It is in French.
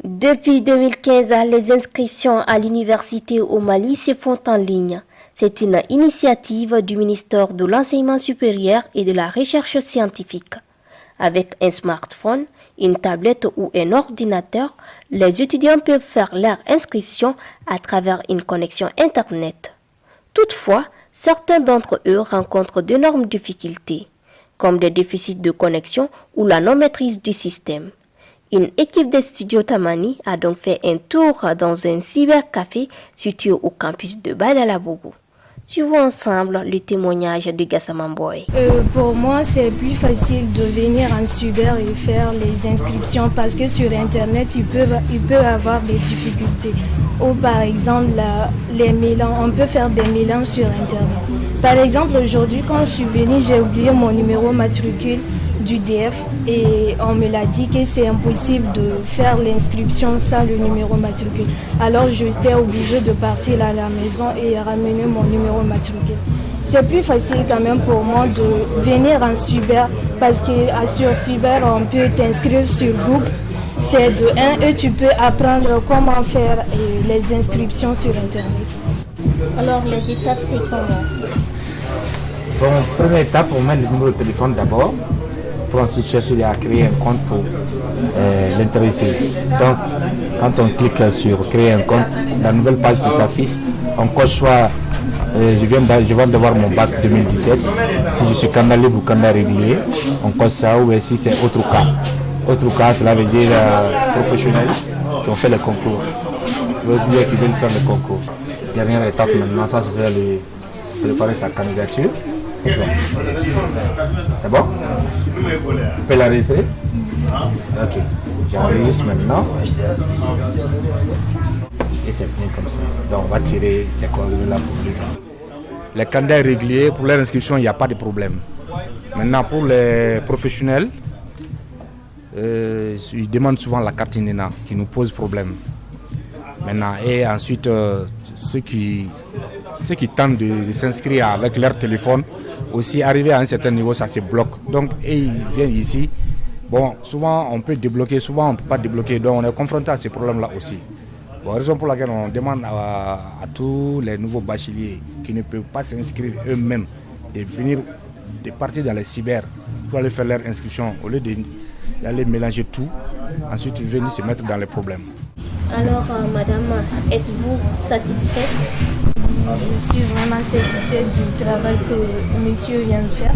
Depuis 2015, les inscriptions à l'université au Mali se font en ligne. C'est une initiative du ministère de l'Enseignement supérieur et de la Recherche scientifique. Avec un smartphone, une tablette ou un ordinateur, les étudiants peuvent faire leur inscription à travers une connexion Internet. Toutefois, certains d'entre eux rencontrent d'énormes difficultés, comme des déficits de connexion ou la non-maîtrise du système. Une équipe de Studio Tamani a donc fait un tour dans un cybercafé situé au campus de Badalabougou. Suivons ensemble le témoignage de Gassama Boy. Pour moi, c'est plus facile de venir en cyber et faire les inscriptions parce que sur Internet, ils peuvent avoir des difficultés. Ou par exemple, les mélanges, on peut faire des mélanges sur Internet. Par exemple, aujourd'hui, quand je suis venue, j'ai oublié mon numéro matricule du DF et on me l'a dit que c'est impossible de faire l'inscription sans le numéro matricule. Alors j'étais obligée de partir à la maison et ramener mon numéro matricule. C'est plus facile quand même pour moi de venir en cyber parce que sur cyber on peut t'inscrire sur Google. C'est de 1 et tu peux apprendre comment faire les inscriptions sur Internet. Alors les étapes c'est comment? Bon, première étape, on met le numéro de téléphone d'abord. Pour ensuite chercher à créer un compte pour l'intéressé. Donc, quand on clique sur créer un compte, la nouvelle page qui s'affiche, on coche soit je viens d'avoir mon bac 2017, si je suis candidat libre ou candidat régulier, on coche ça, ou si c'est autre cas. Autre cas, cela veut dire professionnels qui ont fait le concours. Ça veut dire qu'ils veulent faire le concours. Dernière étape maintenant, ça c'est de préparer sa candidature. C'est bon? Tu peux l'enregistrer? Ok. J'enregistre maintenant. Et c'est fini comme ça. Donc on va tirer ces coordonnées-là pour lui. Les candidats réguliers, pour leur inscription, il n'y a pas de problème. Maintenant, pour les professionnels, ils demandent souvent la carte INENA qui nous pose problème. Maintenant, et ensuite, ceux qui tentent de s'inscrire avec leur téléphone, aussi arrivé à un certain niveau, ça se bloque. Donc, et ils viennent ici. Bon, souvent on peut débloquer, souvent on ne peut pas débloquer. Donc, on est confronté à ces problèmes-là aussi. Bon, raison pour laquelle on demande à tous les nouveaux bacheliers qui ne peuvent pas s'inscrire eux-mêmes de venir, de partir dans les cyber pour aller faire leur inscription au lieu d'aller mélanger tout. Ensuite, ils viennent se mettre dans les problèmes. Alors, madame, êtes-vous satisfaite? Je suis vraiment satisfaite du travail que monsieur vient de faire.